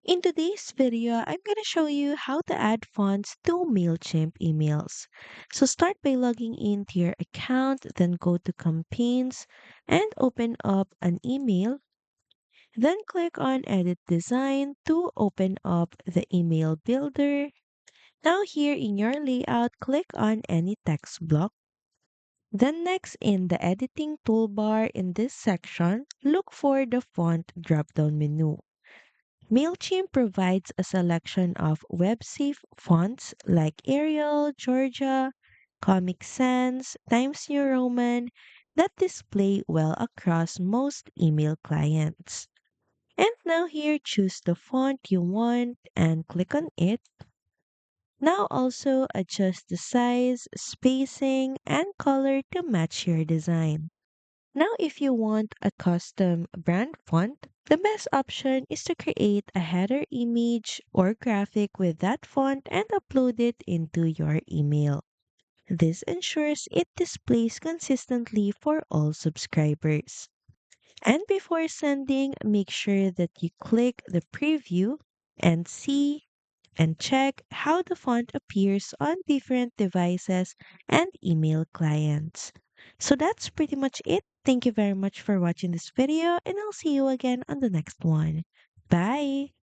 In today's video, I'm going to show you how to add fonts to Mailchimp emails. So start by logging into your account, then go to campaigns and open up an email. Then click on edit design to open up the email builder. Now here in your layout, click on any text block. Then next in the editing toolbar in this section, look for the font drop-down menu. Mailchimp provides a selection of web-safe fonts like Arial, Georgia, Comic Sans, Times New Roman that display well across most email clients. And now here, choose the font you want and click on it. Now also adjust the size, spacing, and color to match your design. Now, if you want a custom brand font, the best option is to create a header image or graphic with that font and upload it into your email. This ensures it displays consistently for all subscribers. And before sending, make sure that you click the preview and see and check how the font appears on different devices and email clients. So that's pretty much it. Thank you very much for watching this video, and I'll see you again on the next one. Bye!